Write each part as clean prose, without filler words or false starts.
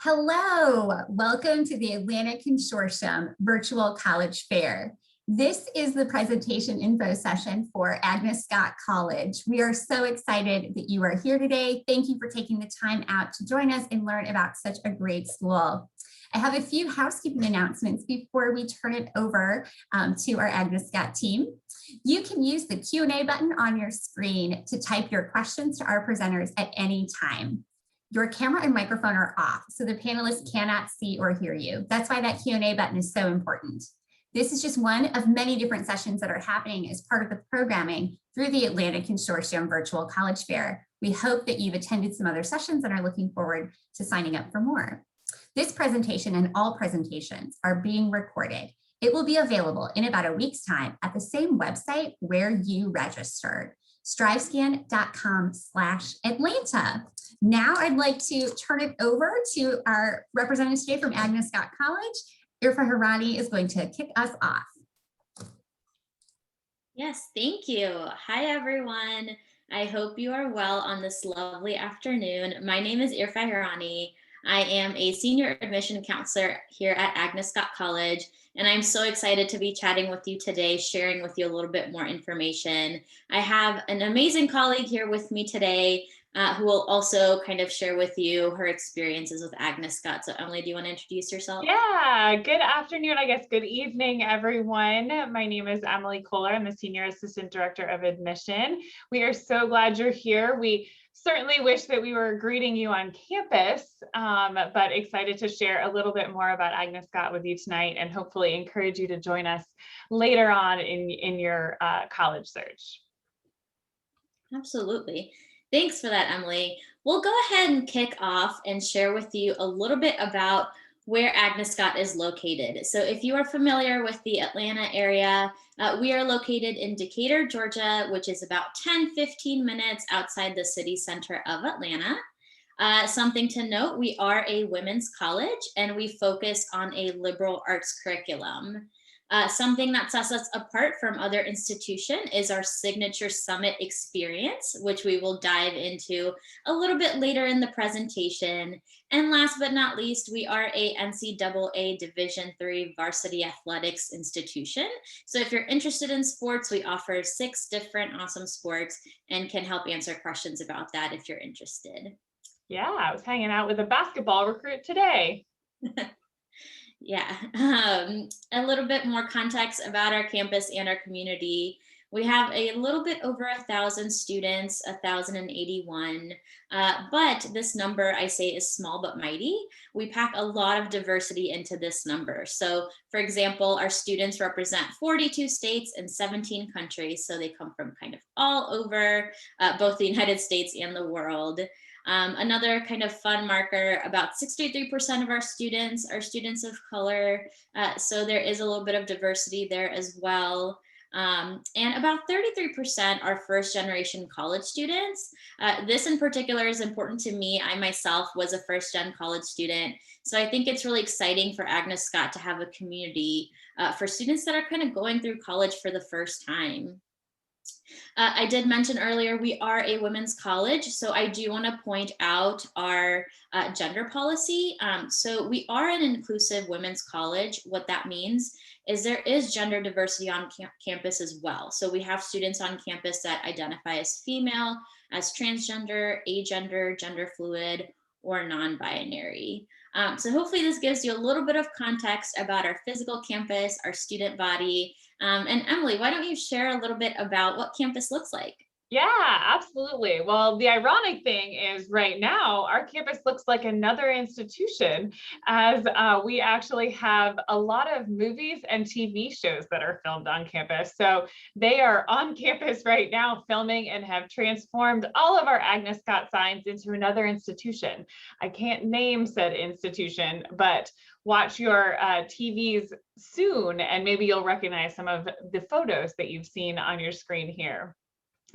Hello, welcome to the Atlantic Consortium Virtual College Fair. This is the presentation info session for Agnes Scott College. We are so excited that you are here today. Thank you for taking the time out to join us and learn about such a great school. I have a few housekeeping announcements before we turn it over to our Agnes Scott team. You can use the Q&A button on your screen to type your questions to our presenters at any time. Your camera and microphone are off, so the panelists cannot see or hear you. That's why that Q&A button is so important. This is just one of many different sessions that are happening as part of the programming through the Atlantic Consortium Virtual College Fair. We hope that you've attended some other sessions and are looking forward to signing up for more. This presentation and all presentations are being recorded. It will be available in about a week's time at the same website where you registered, strivescan.com/Atlanta. Now I'd like to turn it over to our representative today from Agnes Scott College. Irfa Hirani is going to kick us off. Yes, thank you. Hi, everyone. I hope you are well on this lovely afternoon. My name is Irfa Hirani. I am a senior admission counselor here at Agnes Scott College, and I'm so excited to be chatting with you today, sharing with you a little bit more information. I have an amazing colleague here with me today who will also kind of share with you her experiences with Agnes Scott. So Emily, do you want to introduce yourself? Yeah, good afternoon, I guess good evening, everyone. My name is Emily Kohler. I'm the Senior Assistant Director of Admission. We are so glad you're here. We certainly wish that we were greeting you on campus, but excited to share a little bit more about Agnes Scott with you tonight and hopefully encourage you to join us later on in your college search. Absolutely. Thanks for that, Emily. We'll go ahead and kick off and share with you a little bit about where Agnes Scott is located. So if you are familiar with the Atlanta area, we are located in Decatur, Georgia, which is about 10-15 minutes outside the city center of Atlanta. Something to note, we are a women's college and we focus on a liberal arts curriculum. Something that sets us apart from other institutions is our signature summit experience, which we will dive into a little bit later in the presentation. And last but not least, we are a NCAA Division III varsity athletics institution. So if you're interested in sports, we offer 6 different awesome sports and can help answer questions about that if you're interested. Yeah, I was hanging out with a basketball recruit today. Yeah, a little bit more context about our campus and our community. We have a little bit over 1,000 students, 1,081, but this number I say is small but mighty. We pack a lot of diversity into this number. So for example, our students represent 42 states and 17 countries. So they come from kind of all over both the United States and the world. Another kind of fun marker, about 63% of our students are students of color. So there is a little bit of diversity there as well. And about 33% are first generation college students. This in particular is important to me. I myself was a first gen college student. So I think it's really exciting for Agnes Scott to have a community for students that are kind of going through college for the first time. I did mention earlier, we are a women's college, so I do want to point out our gender policy. So we are an inclusive women's college. What that means is there is gender diversity on campus as well. So we have students on campus that identify as female, as transgender, agender, gender fluid, or non-binary. So hopefully this gives you a little bit of context about our physical campus, our student body. And Emily, why don't you share a little bit about what campus looks like? Yeah, absolutely. Well, the ironic thing is right now, our campus looks like another institution as we actually have a lot of movies and TV shows that are filmed on campus. So they are on campus right now filming and have transformed all of our Agnes Scott signs into another institution. I can't name said institution, but watch your TVs soon and maybe you'll recognize some of the photos that you've seen on your screen here.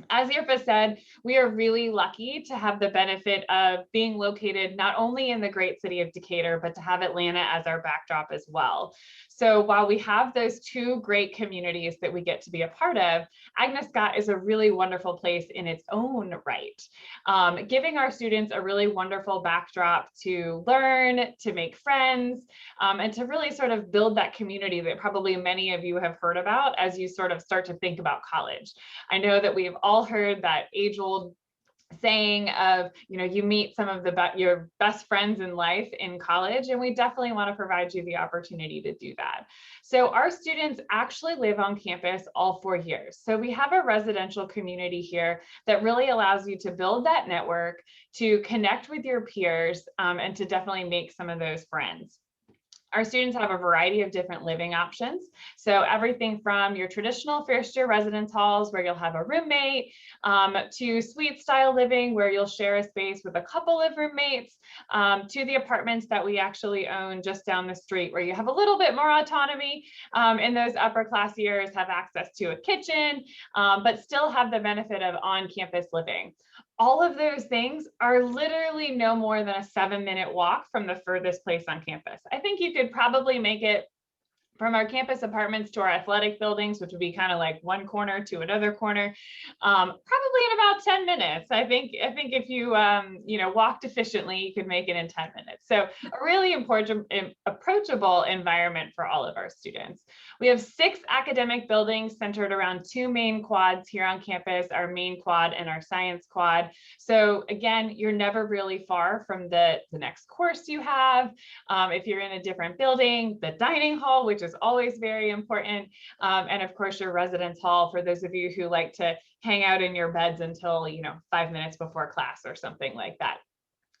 As Irfa said, we are really lucky to have the benefit of being located not only in the great city of Decatur, but to have Atlanta as our backdrop as well. So while we have those two great communities that we get to be a part of, Agnes Scott is a really wonderful place in its own right, giving our students a really wonderful backdrop to learn, to make friends, and to really sort of build that community that probably many of you have heard about as you sort of start to think about college. I know that we've all heard that age-old saying of, you meet some of your best friends in life in college, and we definitely want to provide you the opportunity to do that. So our students actually live on campus all 4 years. So we have a residential community here that really allows you to build that network, to connect with your peers, and to definitely make some of those friends. Our students have a variety of different living options. So everything from your traditional first-year residence halls where you'll have a roommate, to suite style living where you'll share a space with a couple of roommates, to the apartments that we actually own just down the street where you have a little bit more autonomy in those upper class years, have access to a kitchen, but still have the benefit of on-campus living. All of those things are literally no more than a 7-minute walk from the furthest place on campus. I think you could probably make it from our campus apartments to our athletic buildings, which would be kind of like one corner to another corner, probably in about 10 minutes. I think if you walked efficiently, you could make it in 10 minutes. So a really important, approachable environment for all of our students. We have 6 academic buildings centered around 2 main quads here on campus, our main quad and our science quad. So again, you're never really far from the next course you have. If you're in a different building, the dining hall, which is always very important. And of course, your residence hall for those of you who like to hang out in your beds until, 5 minutes before class or something like that.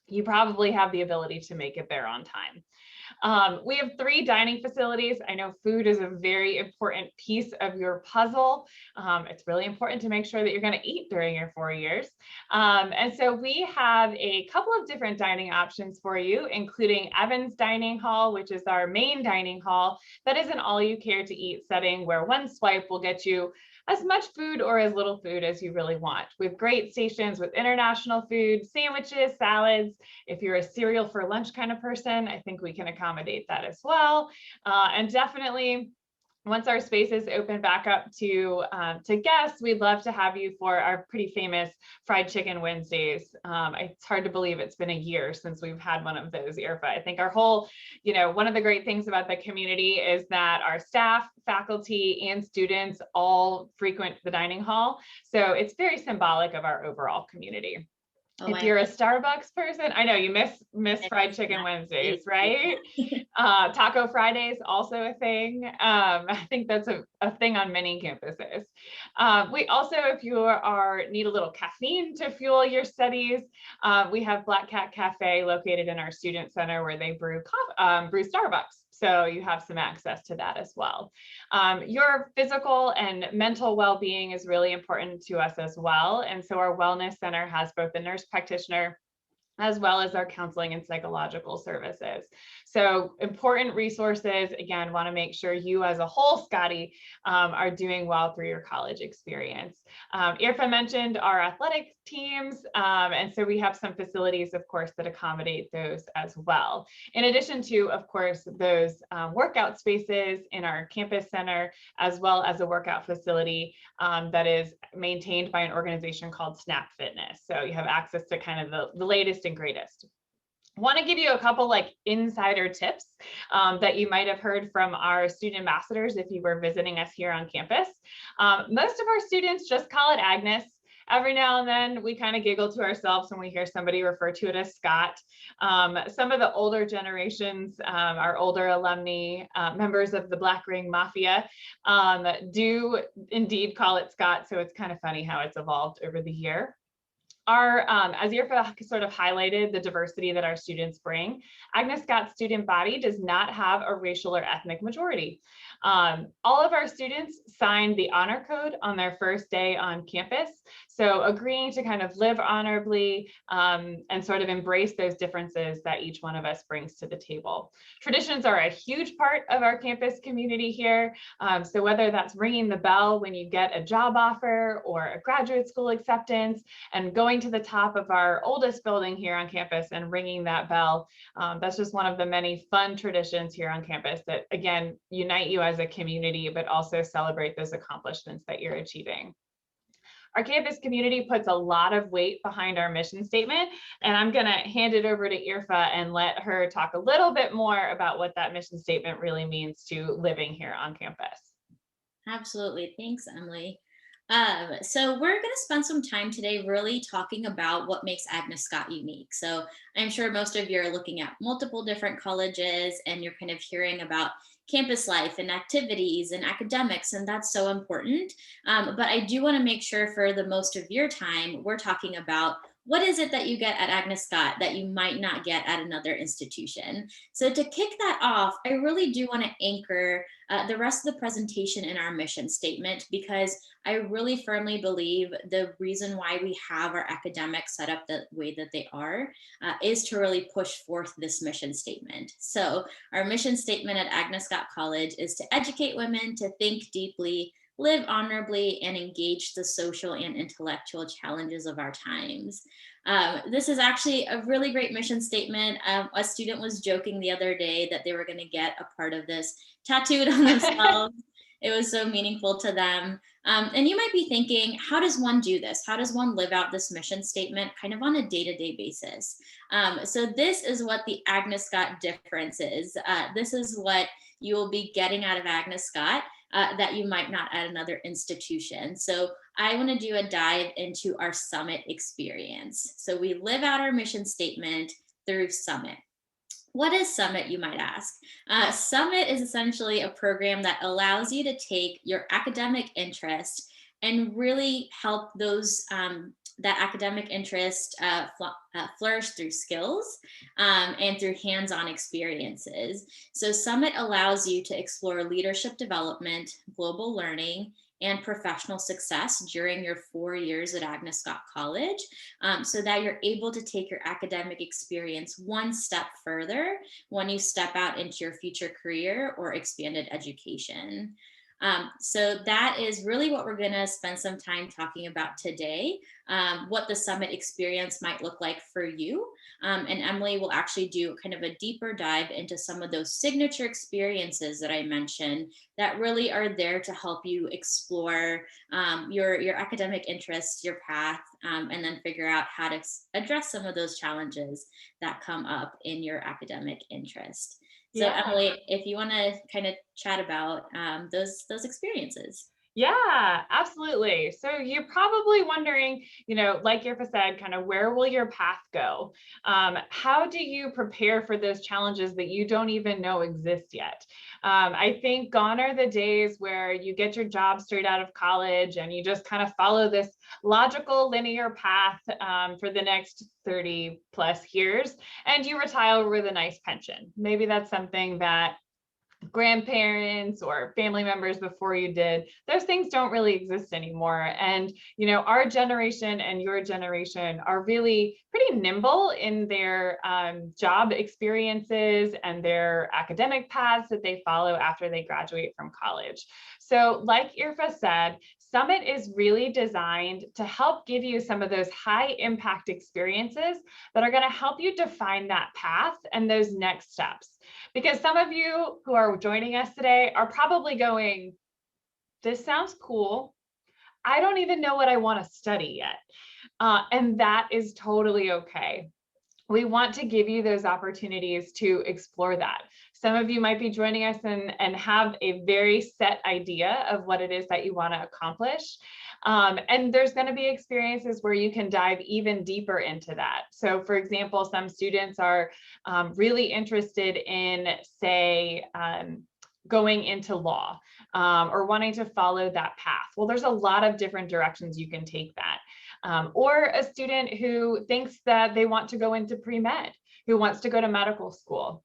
You probably have the ability to make it there on time. We have 3 dining facilities. I know food is a very important piece of your puzzle. It's really important to make sure that you're going to eat during your 4 years. And so we have a couple of different dining options for you, including Evans Dining Hall, which is our main dining hall. That is an all-you-care-to-eat setting where one swipe will get you as much food or as little food as you really want. We have great stations with international food, sandwiches, salads. If you're a cereal for lunch kind of person, I think we can accommodate that as well. And definitely, once our spaces open back up to guests, we'd love to have you for our pretty famous Fried Chicken Wednesdays. It's hard to believe it's been a year since we've had one of those, Irfa. I think our whole, one of the great things about the community is that our staff, faculty, and students all frequent the dining hall. So it's very symbolic of our overall community. If you're a Starbucks person, I know you miss Fried Chicken Wednesdays, right? Taco Fridays, also a thing. I think that's a thing on many campuses. We also, if you need a little caffeine to fuel your studies, we have Black Cat Cafe located in our student center where they brew Starbucks. So you have some access to that as well. Your physical and mental well-being is really important to us as well. And so our wellness center has both a nurse practitioner as well as our counseling and psychological services. So important resources, again, want to make sure you as a whole, Scottie, are doing well through your college experience. Irfa mentioned our athletic teams, and so we have some facilities, of course, that accommodate those as well. In addition to, of course, those workout spaces in our campus center, as well as a workout facility that is maintained by an organization called Snap Fitness. So you have access to kind of the latest and greatest. Want to give you a couple insider tips that you might have heard from our student ambassadors if you were visiting us here on campus. Most of our students just call it Agnes. Every now and then we kind of giggle to ourselves when we hear somebody refer to it as Scott. Some of the older generations, our older alumni, members of the Black Ring Mafia, do indeed call it Scott. So it's kind of funny how it's evolved over the year. As Irfa sort of highlighted the diversity that our students bring, Agnes Scott's student body does not have a racial or ethnic majority. All of our students signed the honor code on their first day on campus. So agreeing to kind of live honorably and sort of embrace those differences that each one of us brings to the table. Traditions are a huge part of our campus community here. So whether that's ringing the bell when you get a job offer or a graduate school acceptance, and going to the top of our oldest building here on campus and ringing that bell, that's just one of the many fun traditions here on campus that, again, unite you as a community, but also celebrate those accomplishments that you're achieving. Our campus community puts a lot of weight behind our mission statement, and I'm going to hand it over to Irfa and let her talk a little bit more about what that mission statement really means to living here on campus. Absolutely. Thanks, Emily. So we're going to spend some time today really talking about what makes Agnes Scott unique. So I'm sure most of you are looking at multiple different colleges and you're kind of hearing about campus life and activities and academics, and that's so important. But I do want to make sure for the most of your time, we're talking about what is it that you get at Agnes Scott that you might not get at another institution. So to kick that off, I really do want to anchor the rest of the presentation in our mission statement, because I really firmly believe the reason why we have our academics set up the way that they are is to really push forth this mission statement. So our mission statement at Agnes Scott College is to educate women to think deeply, live honorably, and engage the social and intellectual challenges of our times. This is actually a really great mission statement. A student was joking the other day that they were going to get a part of this tattooed on themselves. It was so meaningful to them. And you might be thinking, how does one do this? How does one live out this mission statement kind of on a day-to-day basis? So this is what the Agnes Scott difference is. This is what you will be getting out of Agnes Scott that you might not at another institution. So I want to do a dive into our Summit experience. So we live out our mission statement through Summit. What is Summit, you might ask? Summit is essentially a program that allows you to take your academic interest and really help those that academic interest flourish through skills and through hands-on experiences. So Summit allows you to explore leadership development, global learning, and professional success during your 4 years at Agnes Scott College, so that you're able to take your academic experience one step further when you step out into your future career or expanded education. So that is really what we're going to spend some time talking about today, what the Summit experience might look like for you. And Emily will actually do kind of a deeper dive into some of those signature experiences that I mentioned that really are there to help you explore your academic interests, your path, and then figure out how to address some of those challenges that come up in your academic interest. So Yeah. Emily, if you want to kind of chat about those experiences. Yeah, absolutely. So you're probably wondering, like Irfa said, kind of where will your path go? How do you prepare for those challenges that you don't even know exist yet? I think gone are the days where you get your job straight out of college and you just kind of follow this logical linear path for the next 30 plus years and you retire with a nice pension. Maybe that's something that grandparents or family members before you did. Those things don't really exist anymore. And, our generation and your generation are really pretty nimble in their job experiences and their academic paths that they follow after they graduate from college. So like Irfa said, Summit is really designed to help give you some of those high impact experiences that are going to help you define that path and those next steps. Because some of you who are joining us today are probably going, this sounds cool. I don't even know what I want to study yet. And that is totally okay. We want to give you those opportunities to explore that. Some of you might be joining us and have a very set idea of what it is that you want to accomplish. And there's going to be experiences where you can dive even deeper into that. So for example, some students are really interested in, say, going into law or wanting to follow that path. Well, there's a lot of different directions you can take that. Or a student who thinks that they want to go into pre-med, who wants to go to medical school.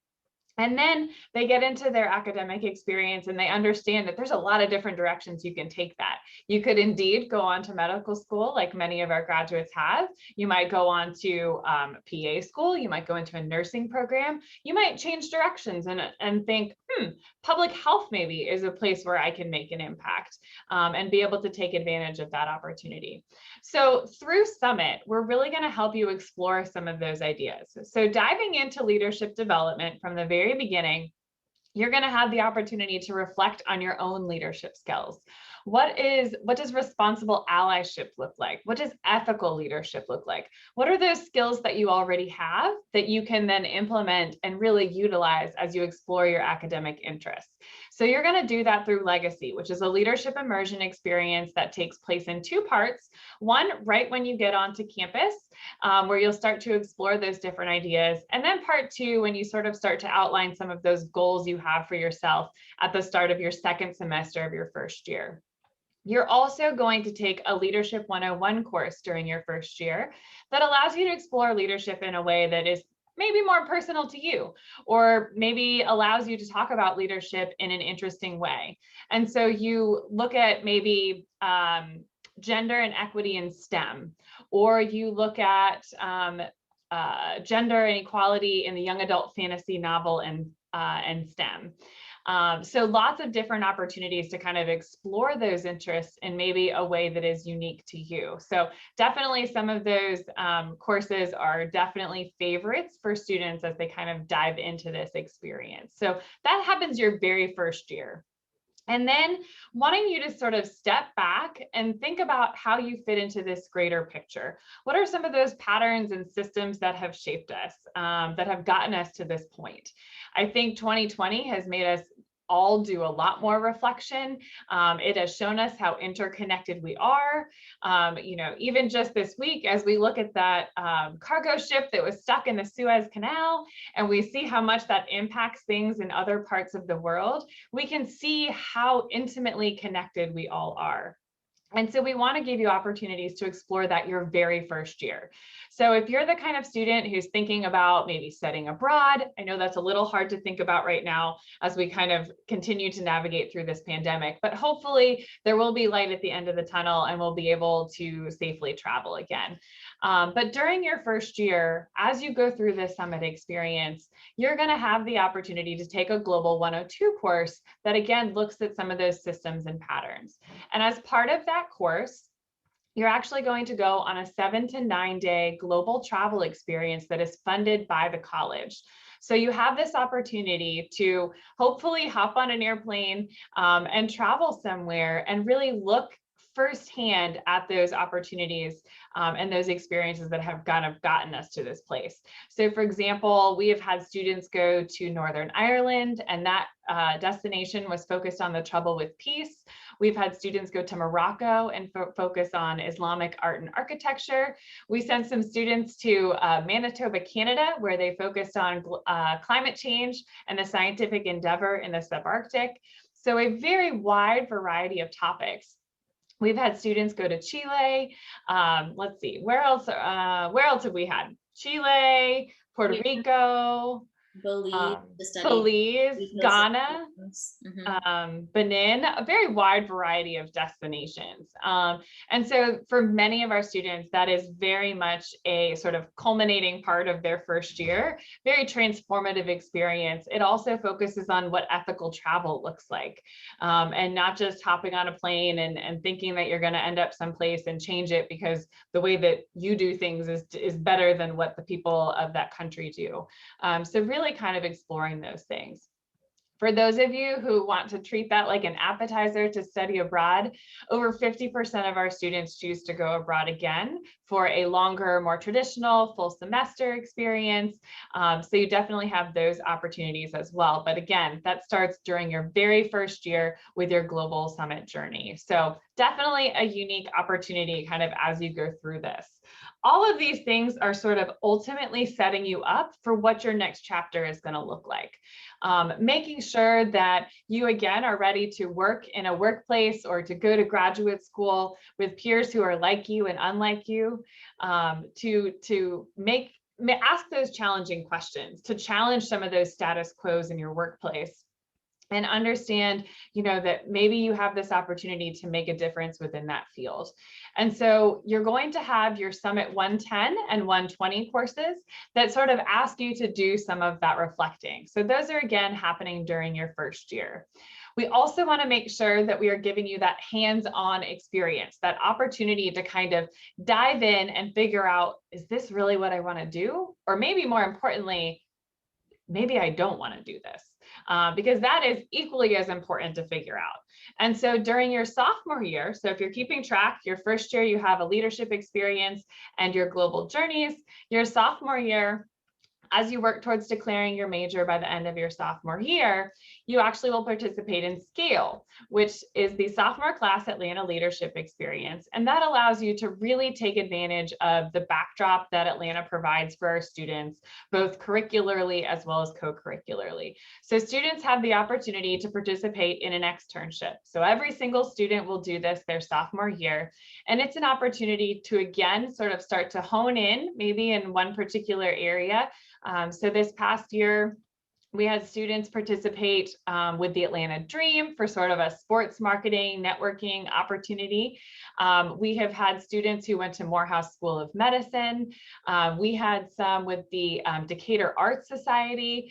And then they get into their academic experience and they understand that there's a lot of different directions you can take that. You could indeed go on to medical school, like many of our graduates have. You might go on to PA school. You might go into a nursing program. You might change directions and think, public health maybe is a place where I can make an impact and be able to take advantage of that opportunity. So through Summit, we're really going to help you explore some of those ideas. So diving into leadership development from the very beginning, you're going to have the opportunity to reflect on your own leadership skills. What does responsible allyship look like? What does ethical leadership look like? What are those skills that you already have that you can then implement and really utilize as you explore your academic interests? So you're going to do that through Legacy, which is a leadership immersion experience that takes place in two parts. One, right when you get onto campus, where you'll start to explore those different ideas. And then part two, when you sort of start to outline some of those goals you have for yourself at the start of your second semester of your first year. You're also going to take a Leadership 101 course during your first year that allows you to explore leadership in a way that is maybe more personal to you, or maybe allows you to talk about leadership in an interesting way. And so you look at maybe gender and equity in STEM, or you look at gender and equality in the young adult fantasy novel and STEM. So lots of different opportunities to kind of explore those interests in maybe a way that is unique to you. So definitely some of those courses are definitely favorites for students as they kind of dive into this experience. So that happens your very first year. And then wanting you to sort of step back and think about how you fit into this greater picture. What are some of those patterns and systems that have shaped us, that have gotten us to this point? I think 2020 has made us all do a lot more reflection. It has shown us how interconnected we are. Even just this week, as we look at that cargo ship that was stuck in the Suez Canal, and we see how much that impacts things in other parts of the world, we can see how intimately connected we all are. And so we want to give you opportunities to explore that your very first year. So if you're the kind of student who's thinking about maybe studying abroad, I know that's a little hard to think about right now as we kind of continue to navigate through this pandemic, but hopefully there will be light at the end of the tunnel and we'll be able to safely travel again. But during your first year, as you go through this Summit experience, you're going to have the opportunity to take a Global 102 course that again looks at some of those systems and patterns. And as part of that course, you're actually going to go on a 7 to 9 day global travel experience that is funded by the college. So you have this opportunity to hopefully hop on an airplane and travel somewhere and really look firsthand at those opportunities and those experiences that have kind of gotten us to this place. So for example, we have had students go to Northern Ireland, and that destination was focused on the trouble with peace. We've had students go to Morocco and focus on Islamic art and architecture. We sent some students to Manitoba, Canada, where they focused on climate change and the scientific endeavor in the subarctic. So a very wide variety of topics. We've had students go to Chile. Let's see, where else have we had? Chile, Puerto Rico, Belize, Ghana, Benin, a very wide variety of destinations. And so for many of our students, that is very much a sort of culminating part of their first year, very transformative experience. It also focuses on what ethical travel looks like, and not just hopping on a plane and thinking that you're going to end up someplace and change it because the way that you do things is better than what the people of that country do. So really kind of exploring those things. For those of you who want to treat that like an appetizer to study abroad, over 50% of our students choose to go abroad again for a longer, more traditional full semester experience. So you definitely have those opportunities as well. But again, that starts during your very first year with your Global Summit journey. So definitely a unique opportunity kind of as you go through this. All of these things are sort of ultimately setting you up for what your next chapter is going to look like. Making sure that you, again, are ready to work in a workplace or to go to graduate school with peers who are like you and unlike you, to make ask those challenging questions, to challenge some of those status quos in your workplace, and understand, that maybe you have this opportunity to make a difference within that field. And so you're going to have your Summit 110 and 120 courses that sort of ask you to do some of that reflecting. So those are, again, happening during your first year. We also want to make sure that we are giving you that hands-on experience, that opportunity to kind of dive in and figure out, is this really what I want to do? Or maybe more importantly, maybe I don't want to do this. Because that is equally as important to figure out. And so during your sophomore year, so if you're keeping track, your first year, you have a leadership experience and your global journeys. Your sophomore year, as you work towards declaring your major by the end of your sophomore year, you actually will participate in SCALE, which is the sophomore class Atlanta leadership experience. And that allows you to really take advantage of the backdrop that Atlanta provides for our students, both curricularly as well as co-curricularly. So students have the opportunity to participate in an externship. So every single student will do this their sophomore year. And it's an opportunity to, again, sort of start to hone in maybe in one particular area. So this past year, we had students participate with the Atlanta Dream for sort of a sports marketing, networking opportunity. We have had students who went to Morehouse School of Medicine. We had some with the Decatur Art Society.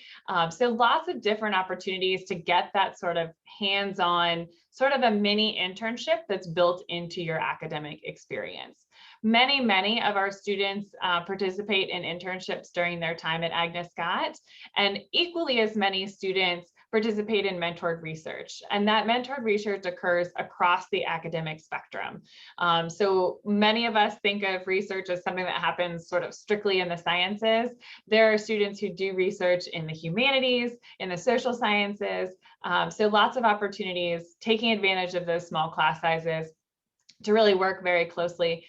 So lots of different opportunities to get that sort of hands-on, sort of a mini internship that's built into your academic experience. Many of our students participate in internships during their time at Agnes Scott, and equally as many students participate in mentored research. And that mentored research occurs across the academic spectrum. So many of us think of research as something that happens sort of strictly in the sciences. There are students who do research in the humanities, in the social sciences. So lots of opportunities, taking advantage of those small class sizes to really work very closely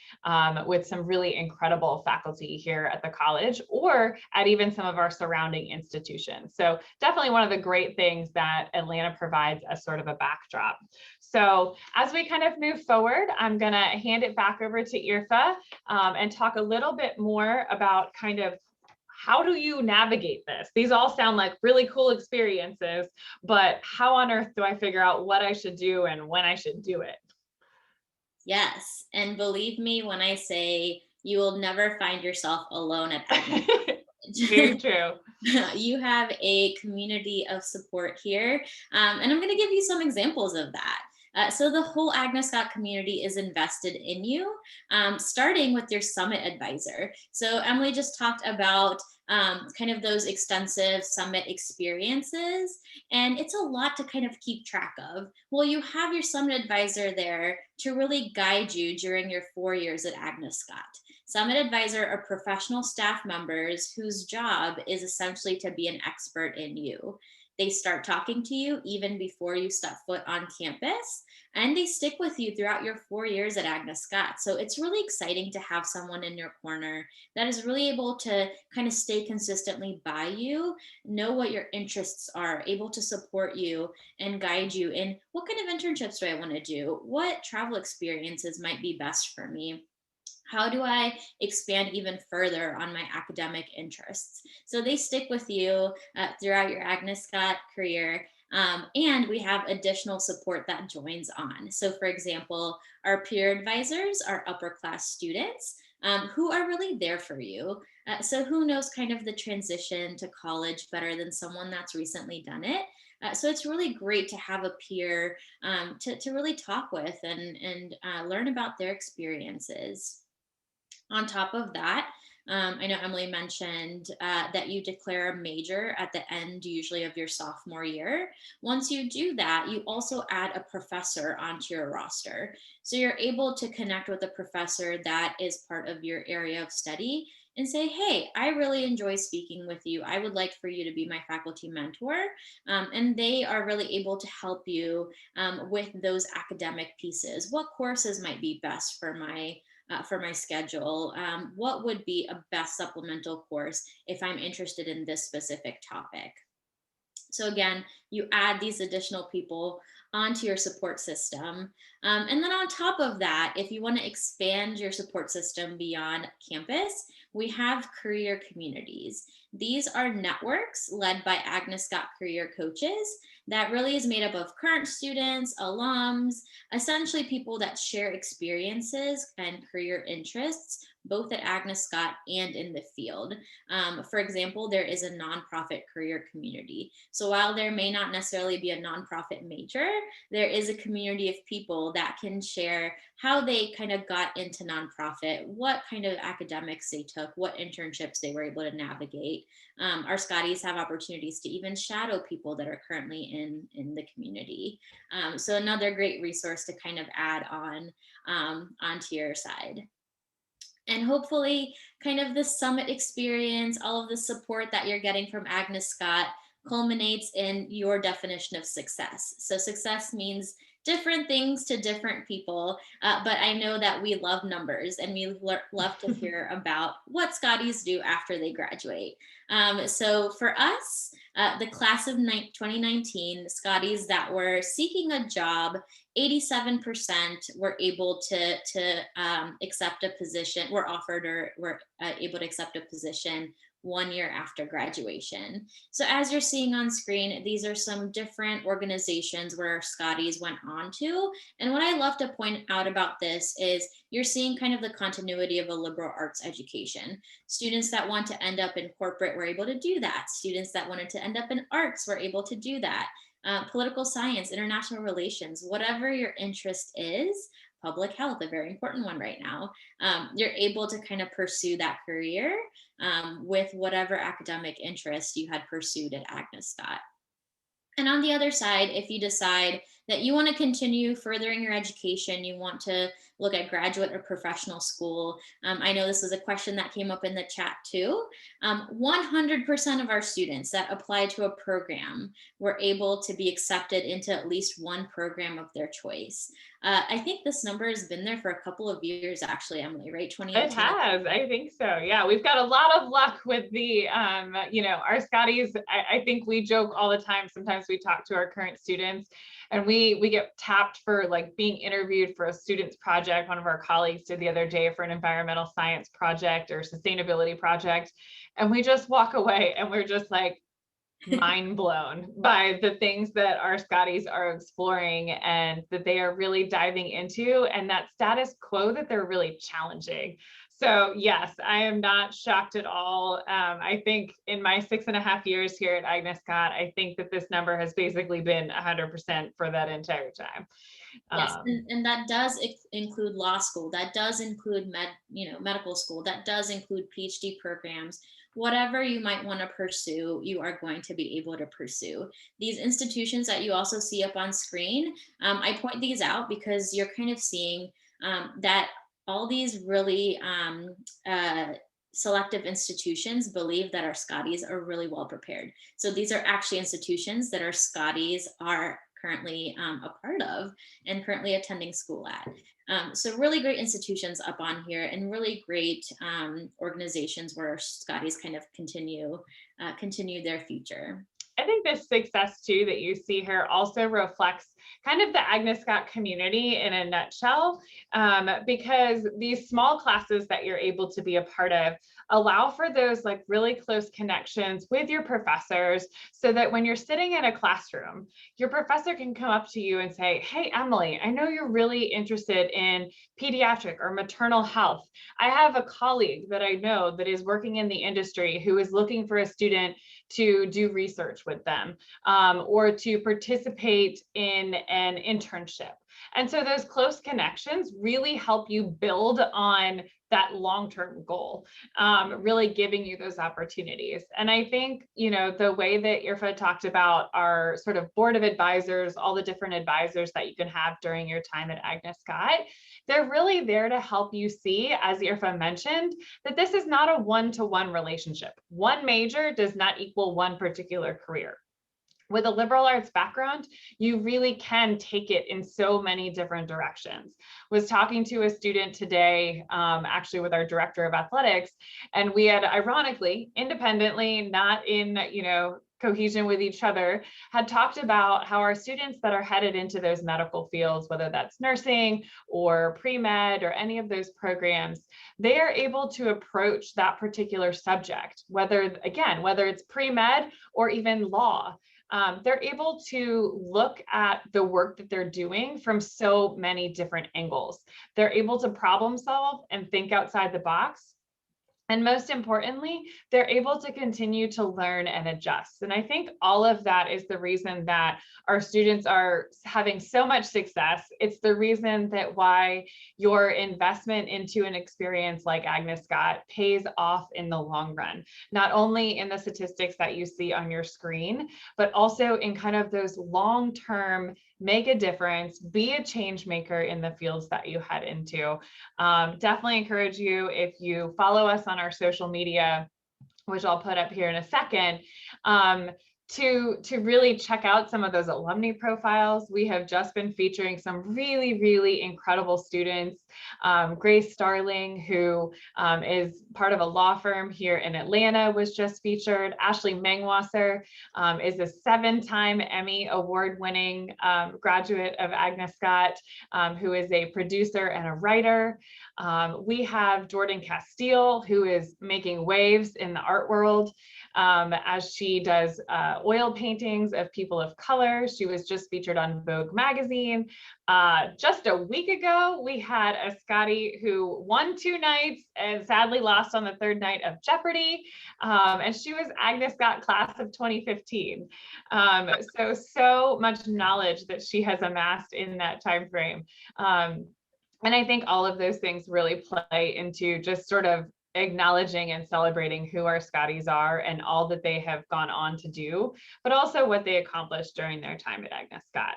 with some really incredible faculty here at the college or at even some of our surrounding institutions. So definitely one of the great things that Atlanta provides as sort of a backdrop. So as we kind of move forward, I'm gonna hand it back over to Irfa and talk a little bit more about kind of how do you navigate this? These all sound like really cool experiences, but how on earth do I figure out what I should do and when I should do it? Yes, and believe me when I say you will never find yourself alone at Agnes. Very true. You have a community of support here, and I'm going to give you some examples of that. So the whole Agnes Scott community is invested in you, starting with your Summit advisor. So Emily just talked about kind of those extensive Summit experiences, and it's a lot to kind of keep track of. Well, you have your Summit advisor there to really guide you during your 4 years at Agnes Scott. Summit advisor are professional staff members whose job is essentially to be an expert in you. They start talking to you even before you step foot on campus, and they stick with you throughout your 4 years at Agnes Scott. So it's really exciting to have someone in your corner that is really able to kind of stay consistently by you, know what your interests are, able to support you and guide you in what kind of internships do I want to do? What travel experiences might be best for me? How do I expand even further on my academic interests? So they stick with you throughout your Agnes Scott career. And we have additional support that joins on. So for example, our peer advisors are upper class students who are really there for you. So who knows kind of the transition to college better than someone that's recently done it? So it's really great to have a peer to really talk with and learn about their experiences. On top of that, I know Emily mentioned that you declare a major at the end, usually of your sophomore year. Once you do that, you also add a professor onto your roster. So you're able to connect with a professor that is part of your area of study and say, hey, I really enjoy speaking with you. I would like for you to be my faculty mentor. And they are really able to help you with those academic pieces. What courses might be best for my schedule? What would be a best supplemental course if I'm interested in this specific topic? So again, you add these additional people onto your support system. And then on top of that, if you want to expand your support system beyond campus, we have career communities. These are networks led by Agnes Scott career coaches that really is made up of current students, alums, essentially people that share experiences and career interests, both at Agnes Scott and in the field. For example, there is a nonprofit career community. So while there may not necessarily be a nonprofit major, there is a community of people that can share how they kind of got into nonprofit, what kind of academics they took, what internships they were able to navigate. Our Scotties have opportunities to even shadow people that are currently in the community. So another great resource to kind of add on onto your side. And hopefully kind of the summit experience, all of the support that you're getting from Agnes Scott culminates in your definition of success. So success means different things to different people, but I know that we love numbers and we love to hear about what Scotties do after they graduate. So for us, the class of 2019, Scotties that were seeking a job, 87% were able to accept a position, were offered or were able to accept a position 1 year after graduation. So as you're seeing on screen, these are some different organizations where our Scotties went on to. And what I love to point out about this is you're seeing kind of the continuity of a liberal arts education. Students that want to end up in corporate were able to do that. Students that wanted to end up in arts were able to do that. Political science, international relations, whatever your interest is, public health, a very important one right now, you're able to kind of pursue that career with whatever academic interest you had pursued at Agnes Scott. And on the other side, if you decide that you want to continue furthering your education, you want to look at graduate or professional school. I know this was a question that came up in the chat too. 100% of our students that applied to a program were able to be accepted into at least one program of their choice. I think this number has been there for a couple of years, actually, Emily, right? 2018. It has, I think so. Yeah, we've got a lot of luck with the, our Scotties. I think we joke all the time. Sometimes we talk to our current students and we get tapped for like being interviewed for a student's project. One of our colleagues did the other day for an environmental science project or sustainability project. And we just walk away and we're just like, mind blown by the things that our Scotties are exploring and that they are really diving into, and that status quo that they're really challenging. So yes, I am not shocked at all. I think in my 6.5 years here at Agnes Scott, I think that this number has basically been 100% for that entire time. Yes, and that does include law school. That does include medical school. That does include PhD programs. Whatever you might want to pursue, you are going to be able to pursue. These institutions that you also see up on screen, I point these out because you're kind of seeing that all these really selective institutions believe that our Scotties are really well prepared. So these are actually institutions that our Scotties are currently a part of and currently attending school at. So really great institutions up on here and really great organizations where Scotties kind of continue their future. I think this success too that you see here also reflects kind of the Agnes Scott community in a nutshell, because these small classes that you're able to be a part of allow for those like really close connections with your professors, so that when you're sitting in a classroom, your professor can come up to you and say, hey, Emily, I know you're really interested in pediatric or maternal health. I have a colleague that I know that is working in the industry who is looking for a student to do research with them or to participate in an internship. And so those close connections really help you build on that long-term goal, really giving you those opportunities. And I think, the way that Irfa talked about our sort of board of advisors, all the different advisors that you can have during your time at Agnes Scott, they're really there to help you see, as Irfa mentioned, that this is not a one-to-one relationship. One major does not equal one particular career. With a liberal arts background, you really can take it in so many different directions. Was talking to a student today, actually with our director of athletics, and we had ironically, independently, not in, cohesion with each other, had talked about how our students that are headed into those medical fields, whether that's nursing or pre-med or any of those programs, they are able to approach that particular subject, whether it's pre-med or even law. They're able to look at the work that they're doing from so many different angles. They're able to problem solve and think outside the box. And most importantly, they're able to continue to learn and adjust. And I think all of that is the reason that our students are having so much success. It's the reason that why your investment into an experience like Agnes Scott pays off in the long run, not only in the statistics that you see on your screen, but also in kind of those long-term make a difference, be a change maker in the fields that you head into. Definitely encourage you, if you follow us on our social media, which I'll put up here in a second, to really check out some of those alumni profiles. We have just been featuring some really, really incredible students. Grace Starling, who is part of a law firm here in Atlanta, was just featured. Ashley Mangwasser is a 7-time Emmy award-winning graduate of Agnes Scott, who is a producer and a writer. We have Jordan Castile, who is making waves in the art world as she does oil paintings of people of color. She was just featured on Vogue magazine. Just a week ago, we had a Scottie who won 2 nights and sadly lost on the 3rd night of Jeopardy. And she was Agnes Scott class of 2015. So much knowledge that she has amassed in that time frame. And I think all of those things really play into just sort of acknowledging and celebrating who our Scotties are and all that they have gone on to do, but also what they accomplished during their time at Agnes Scott.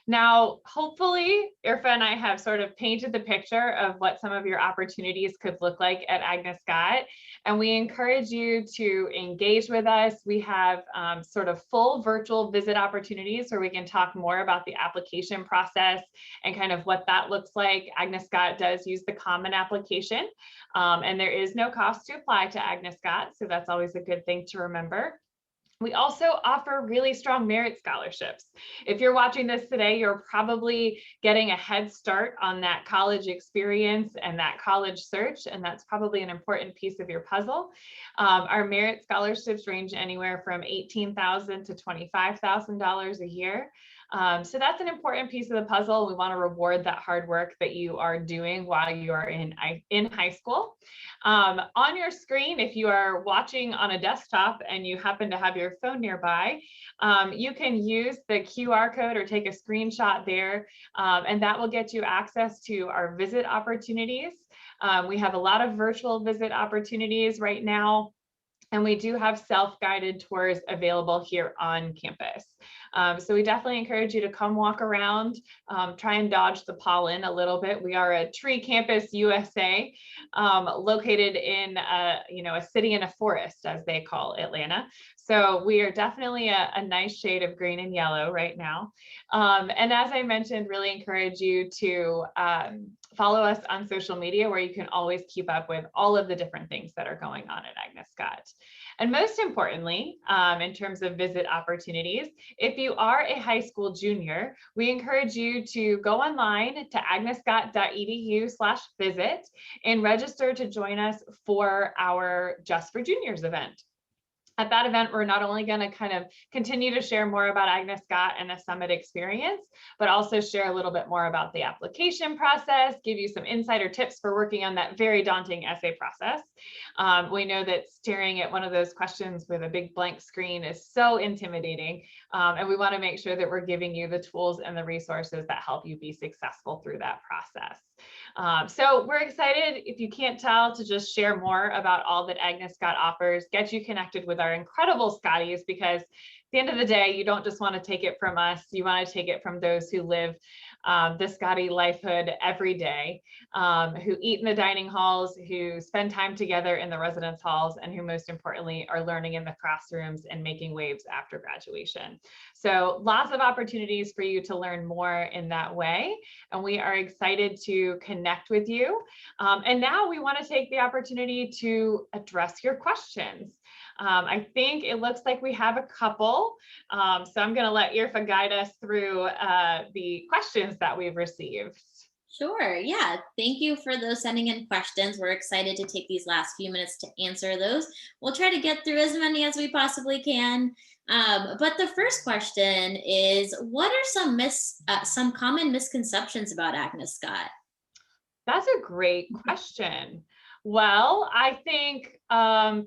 Now, hopefully, Irfa and I have sort of painted the picture of what some of your opportunities could look like at Agnes Scott, and we encourage you to engage with us. We have sort of full virtual visit opportunities where we can talk more about the application process and kind of what that looks like. Agnes Scott does use the Common Application, and there is no cost to apply to Agnes Scott, so that's always a good thing to remember. We also offer really strong merit scholarships. If you're watching this today, you're probably getting a head start on that college experience and that college search, and that's probably an important piece of your puzzle. Our merit scholarships range anywhere from $18,000 to $25,000 a year. So that's an important piece of the puzzle. We want to reward that hard work that you are doing while you are in high school. On your screen, if you are watching on a desktop and you happen to have your phone nearby, you can use the QR code or take a screenshot there, and that will get you access to our visit opportunities. We have a lot of virtual visit opportunities right now, and we do have self-guided tours available here on campus. So we definitely encourage you to come walk around, try and dodge the pollen a little bit. We are a tree campus USA, located in a city in a forest, as they call Atlanta. So we are definitely a nice shade of green and yellow right now. And as I mentioned, really encourage you to follow us on social media, where you can always keep up with all of the different things that are going on at Agnes Scott. And most importantly, in terms of visit opportunities, if you are a high school junior, we encourage you to go online to agnescott.edu/visit and register to join us for our Just for Juniors event. At that event, we're not only going to kind of continue to share more about Agnes Scott and the Summit experience, but also share a little bit more about the application process, give you some insider tips for working on that very daunting essay process. We know that staring at one of those questions with a big blank screen is so intimidating, and we want to make sure that we're giving you the tools and the resources that help you be successful through that process. So we're excited, if you can't tell, to just share more about all that Agnes Scott offers, get you connected with our incredible Scotties, because at the end of the day, you don't just want to take it from us, you want to take it from those who live the Scottie lifehood every day, who eat in the dining halls, who spend time together in the residence halls, and who most importantly are learning in the classrooms and making waves after graduation. So lots of opportunities for you to learn more in that way, and we are excited to connect with you. And now we want to take the opportunity to address your questions. I think it looks like we have a couple. So I'm going to let Irfa guide us through the questions that we've received. Sure. Yeah. Thank you for those sending in questions. We're excited to take these last few minutes to answer those. We'll try to get through as many as we possibly can. But the first question is, what are some common misconceptions about Agnes Scott? That's a great question. Well, I think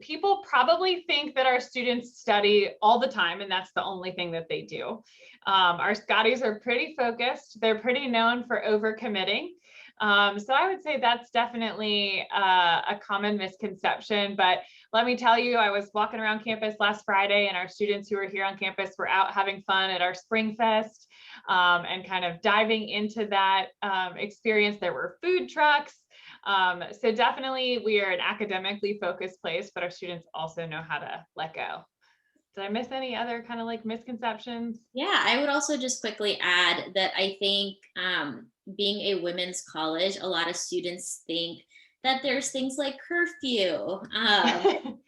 people probably think that our students study all the time, and that's the only thing that they do. Our Scotties are pretty focused. They're pretty known for overcommitting. So I would say that's definitely a common misconception. But let me tell you, I was walking around campus last Friday, and our students who were here on campus were out having fun at our Spring Fest and kind of diving into that experience. There were food trucks. So definitely we are an academically focused place, but our students also know how to let go. Did I miss any other kind of like misconceptions? Yeah, I would also just quickly add that I think being a women's college, a lot of students think that there's things like curfew,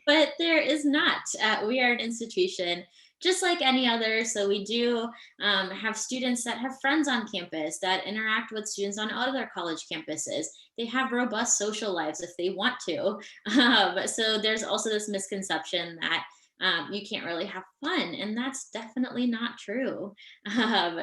but there is not. We are an institution just like any other. So we do have students that have friends on campus that interact with students on other college campuses. They have robust social lives if they want to. So there's also this misconception that you can't really have fun, and that's definitely not true.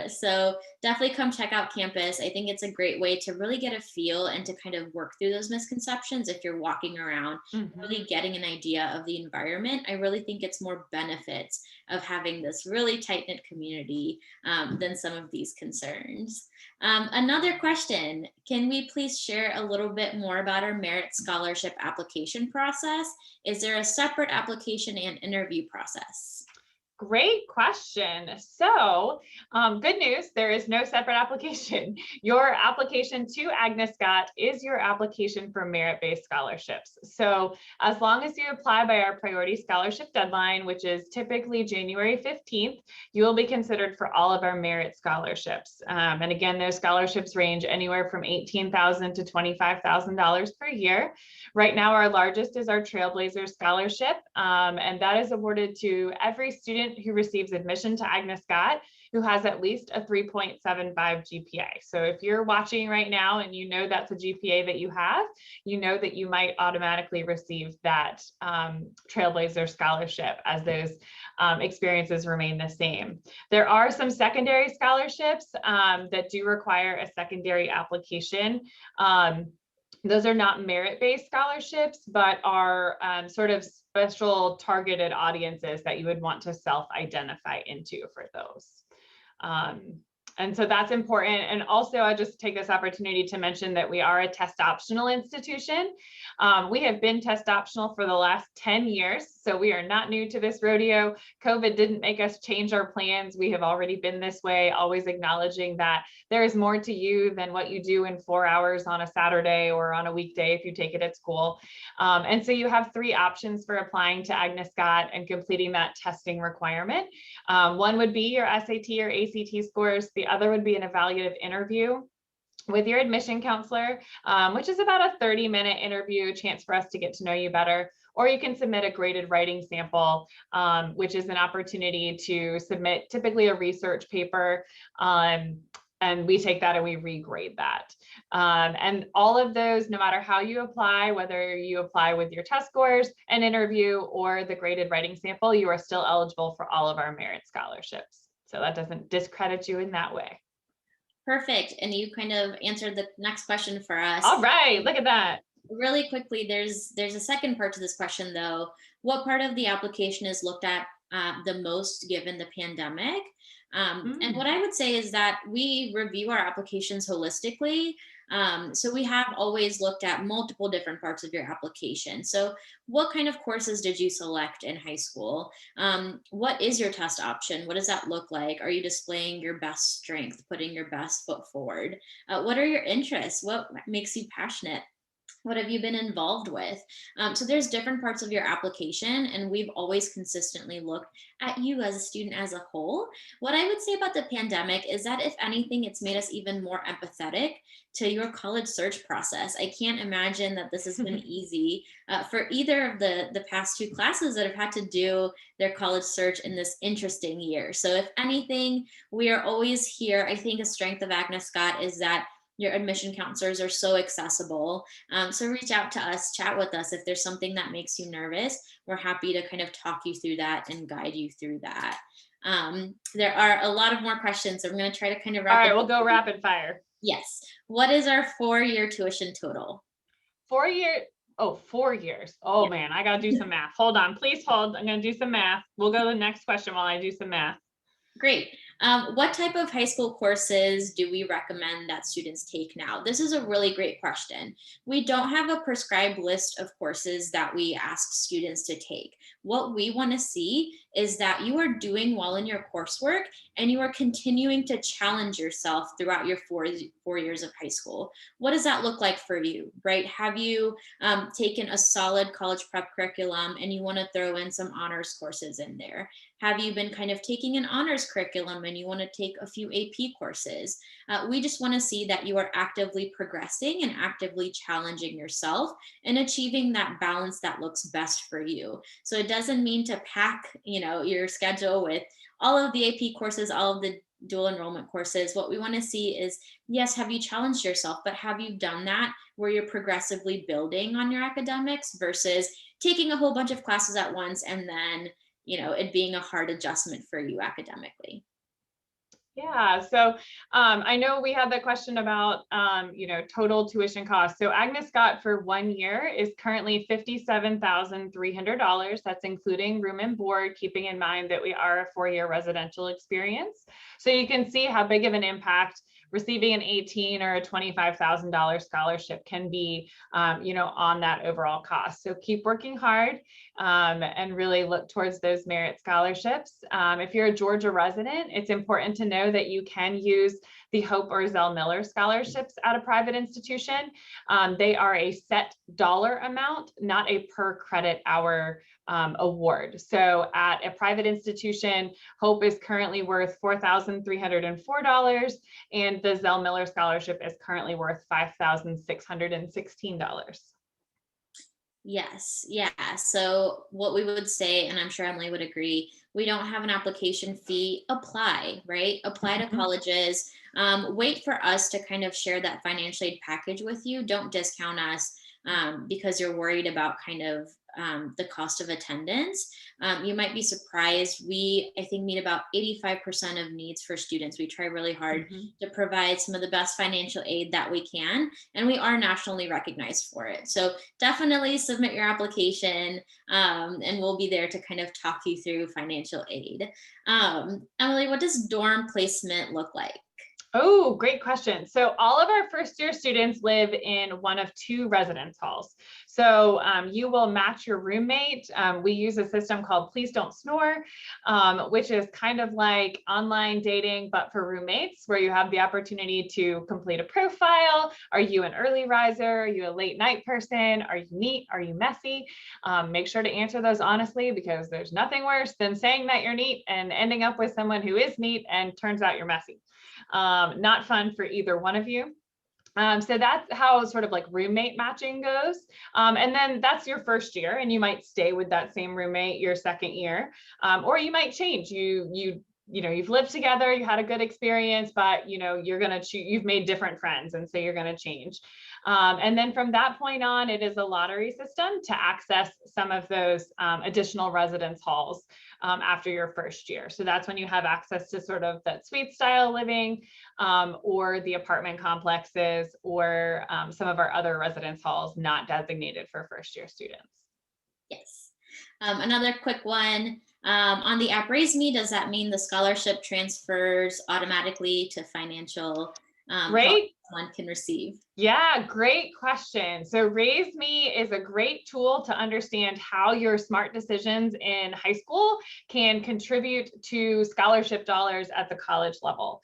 So definitely come check out campus. I think it's a great way to really get a feel and to kind of work through those misconceptions. If you're walking around, really getting an idea of the environment, I really think it's more benefits of having this really tight-knit community than some of these concerns. Another question, can we please share a little bit more about our merit scholarship application process? Is there a separate application and interview process? Great question. So good news, there is no separate application. Your application to Agnes Scott is your application for merit-based scholarships. So as long as you apply by our priority scholarship deadline, which is typically January 15th, you will be considered for all of our merit scholarships. And again, those scholarships range anywhere from $18,000 to $25,000 per year. Right now, our largest is our Trailblazer Scholarship, and that is awarded to every student who receives admission to Agnes Scott who has at least a 3.75 GPA. So if you're watching right now and you know that's a GPA that you have, you know that you might automatically receive that Trailblazer Scholarship as those experiences remain the same. There are some secondary scholarships that do require a secondary application. Those are not merit-based scholarships, but are sort of special targeted audiences that you would want to self-identify into for those. And so that's important. And also, I just take this opportunity to mention that we are a test optional institution. We have been test optional for the last 10 years. So we are not new to this rodeo. COVID didn't make us change our plans. We have already been this way, always acknowledging that there is more to you than what you do in 4 hours on a Saturday or on a weekday if you take it at school. And so you have 3 options for applying to Agnes Scott and completing that testing requirement. One would be your SAT or ACT scores. The other would be an evaluative interview with your admission counselor, which is about a 30-minute interview, a chance for us to get to know you better. Or you can submit a graded writing sample, which is an opportunity to submit typically a research paper. And we take that and we regrade that. And all of those, no matter how you apply, whether you apply with your test scores, an interview, or the graded writing sample, you are still eligible for all of our merit scholarships. So that doesn't discredit you in that way. Perfect. And you kind of answered the next question for us. All right, look at that. Really quickly, there's a second part to this question though. What part of the application is looked at the most given the pandemic? And what I would say is that we review our applications holistically. So we have always looked at multiple different parts of your application. So what kind of courses did you select in high school? What is your test option? What does that look like? Are you displaying your best strength, putting your best foot forward? What are your interests? What makes you passionate? What have you been involved with? So there's different parts of your application, and we've always consistently looked at you as a student as a whole. What I would say about the pandemic is that if anything, it's made us even more empathetic to your college search process. I can't imagine that this has been easy for either of the past two classes that have had to do their college search in this interesting year. So if anything, we are always here. I think a strength of Agnes Scott is that your admission counselors are so accessible. So reach out to us, chat with us. If there's something that makes you nervous, we're happy to kind of talk you through that and guide you through that. There are a lot of more questions, so I'm going to try to kind of wrap All right, it we'll up. go rapid fire. Yes. What is our 4-year tuition total? 4 year. Oh, 4 years. Oh Yeah. man, I gotta do some math. Hold on, please hold. I'm gonna do some math. We'll go to the next question while I do some math. Great. What type of high school courses do we recommend that students take now? This is a really great question. We don't have a prescribed list of courses that we ask students to take. What we want to see is that you are doing well in your coursework and you are continuing to challenge yourself throughout your four years of high school. What does that look like for you, right? Have you taken a solid college prep curriculum and you want to throw in some honors courses in there? Have you been kind of taking an honors curriculum and you want to take a few AP courses? We just want to see that you are actively progressing and actively challenging yourself and achieving that balance that looks best for you. So it doesn't mean to pack, your schedule with all of the AP courses, all of the dual enrollment courses. What we want to see is, yes, have you challenged yourself, but have you done that where you're progressively building on your academics versus taking a whole bunch of classes at once and then it being a hard adjustment for you academically. Yeah, so I know we had the question about, total tuition costs. So Agnes Scott for 1 year is currently $57,300. That's including room and board, keeping in mind that we are a 4-year residential experience. So you can see how big of an impact receiving an $18,000 or a $25,000 scholarship can be, on that overall cost. So keep working hard and really look towards those merit scholarships. If you're a Georgia resident, it's important to know that you can use the Hope or Zell Miller scholarships at a private institution. They are a set dollar amount, not a per credit hour award. So at a private institution, Hope is currently worth $4,304, and the Zell Miller scholarship is currently worth $5,616. Yes. Yeah. So what we would say, and I'm sure Emily would agree, we don't have an application fee. Apply, right? Apply to colleges. Wait for us to kind of share that financial aid package with you. Don't discount us because you're worried about kind of the cost of attendance. You might be surprised. We, I think, meet about 85% of needs for students. We try really hard to provide some of the best financial aid that we can, and we are nationally recognized for it. So definitely submit your application, and we'll be there to kind of talk you through financial aid. Emily, what does dorm placement look like? Oh, great question. So all of our first year students live in one of 2 residence halls. So you will match your roommate. We use a system called Please Don't Snore, which is kind of like online dating, but for roommates, where you have the opportunity to complete a profile. Are you an early riser? Are you a late night person? Are you neat? Are you messy? Make sure to answer those honestly, because there's nothing worse than saying that you're neat and ending up with someone who is neat and turns out you're messy. Not fun for either one of you. So that's how sort of like roommate matching goes. And then that's your first year, and you might stay with that same roommate your second year, or you might change. You've lived together, you had a good experience, but you're going to choose, you've made different friends, and so you're going to change. And then from that point on, it is a lottery system to access some of those additional residence halls after your first year. So that's when you have access to sort of that suite style living, or the apartment complexes, or some of our other residence halls not designated for first year students. Yes. Another quick one. On the app Raise Me, does that mean the scholarship transfers automatically to financial Great. One can receive? Yeah, great question. So Raise Me is a great tool to understand how your smart decisions in high school can contribute to scholarship dollars at the college level.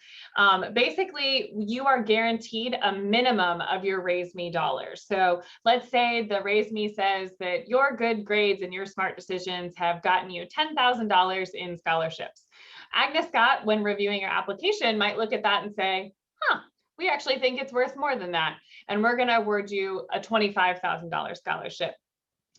Basically, you are guaranteed a minimum of your Raise Me dollars. So let's say the Raise Me says that your good grades and your smart decisions have gotten you $10,000 in scholarships. Agnes Scott, when reviewing your application, might look at that and say, we actually think it's worth more than that, and we're going to award you a $25,000 scholarship.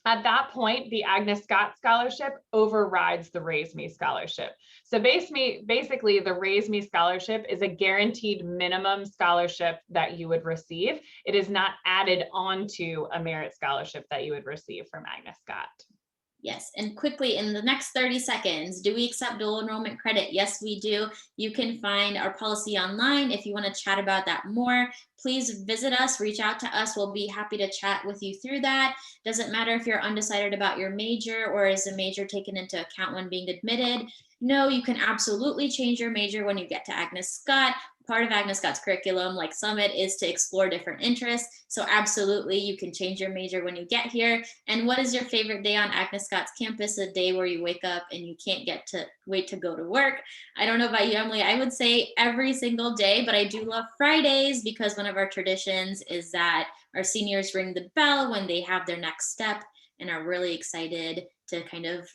At that point, the Agnes Scott Scholarship overrides the Raise Me Scholarship. So basically, the Raise Me Scholarship is a guaranteed minimum scholarship that you would receive. It is not added onto a merit scholarship that you would receive from Agnes Scott. Yes, and quickly in the next 30 seconds, do we accept dual enrollment credit? Yes, we do. You can find our policy online. If you want to chat about that more, please visit us, reach out to us. We'll be happy to chat with you through that. Doesn't matter if you're undecided about your major or is a major taken into account when being admitted. No, you can absolutely change your major when you get to Agnes Scott. Part of Agnes Scott's curriculum, like Summit, is to explore different interests. So absolutely, you can change your major when you get here. And what is your favorite day on Agnes Scott's campus? A day where you wake up and you can't wait to go to work? I don't know about you, Emily. I would say every single day, but I do love Fridays because one of our traditions is that our seniors ring the bell when they have their next step and are really excited to kind of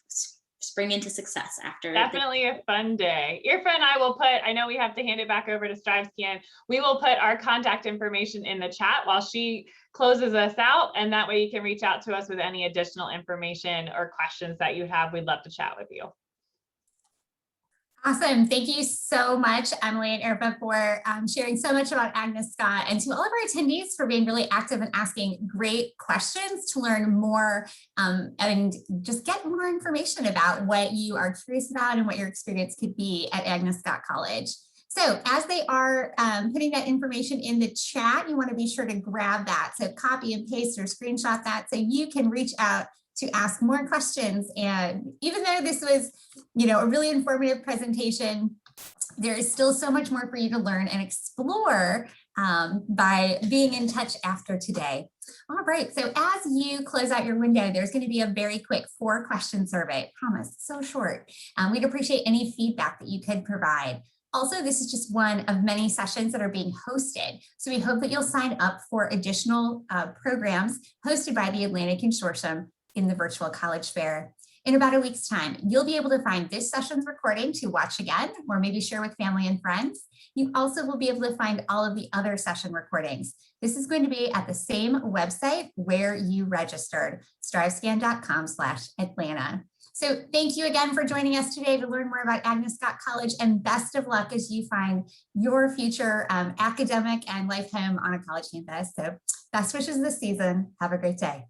spring into success after. Definitely a fun day. Irfa and I will put, I know we have to hand it back over to StriveScan. We will put our contact information in the chat while she closes us out. And that way you can reach out to us with any additional information or questions that you have. We'd love to chat with you. Awesome. Thank you so much, Emily and Irfa, for sharing so much about Agnes Scott, and to all of our attendees for being really active and asking great questions to learn more and just get more information about what you are curious about and what your experience could be at Agnes Scott College. So as they are putting that information in the chat, you want to be sure to grab that. So copy and paste or screenshot that so you can reach out to ask more questions. And even though this was, a really informative presentation, there is still so much more for you to learn and explore by being in touch after today. All right, so as you close out your window, there's going to be a very quick 4-question survey. I promise, so short. We'd appreciate any feedback that you could provide. Also, this is just one of many sessions that are being hosted. So we hope that you'll sign up for additional programs hosted by the Atlantic Consortium in the virtual college fair. In about a week's time, you'll be able to find this session's recording to watch again, or maybe share with family and friends. You also will be able to find all of the other session recordings. This is going to be at the same website where you registered, strivescan.com/Atlanta. So thank you again for joining us today to learn more about Agnes Scott College, and best of luck as you find your future academic and life home on a college campus. So best wishes this season. Have a great day.